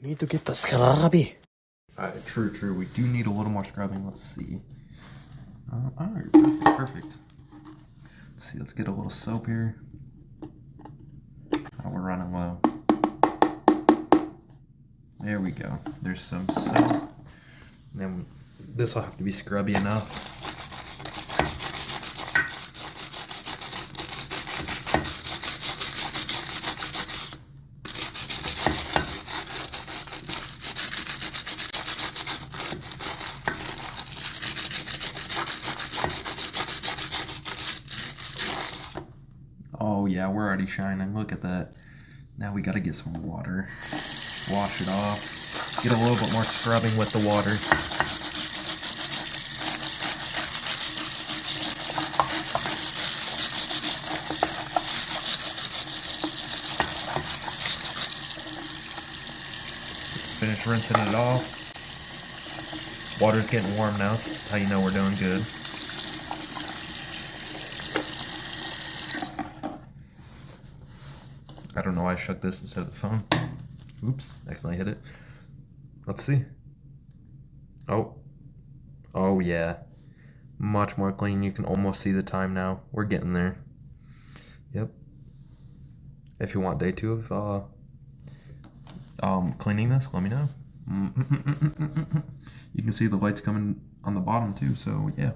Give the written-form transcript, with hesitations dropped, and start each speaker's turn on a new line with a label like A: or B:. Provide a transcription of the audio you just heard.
A: You need to get the scrubby.
B: Alright, true. We do need a little more scrubbing. Let's see. Alright, perfect. Let's see, let's get a little soap here. Oh, we're running low. There we go. There's some soap. And then this will have to be scrubby enough. Oh yeah, we're already shining. Look at that. Now we gotta get some water. Wash it off. Get a little bit more scrubbing with the water. Finish rinsing it off. Water's getting warm now, so that's how you know we're doing good. I don't know why I shook this instead of the phone. Oops, accidentally hit it. Let's see. Oh yeah. Much more clean. You can almost see the time now. We're getting there. Yep. If you want day 2 of cleaning this, let me know. You can see the lights coming on the bottom too, so yeah.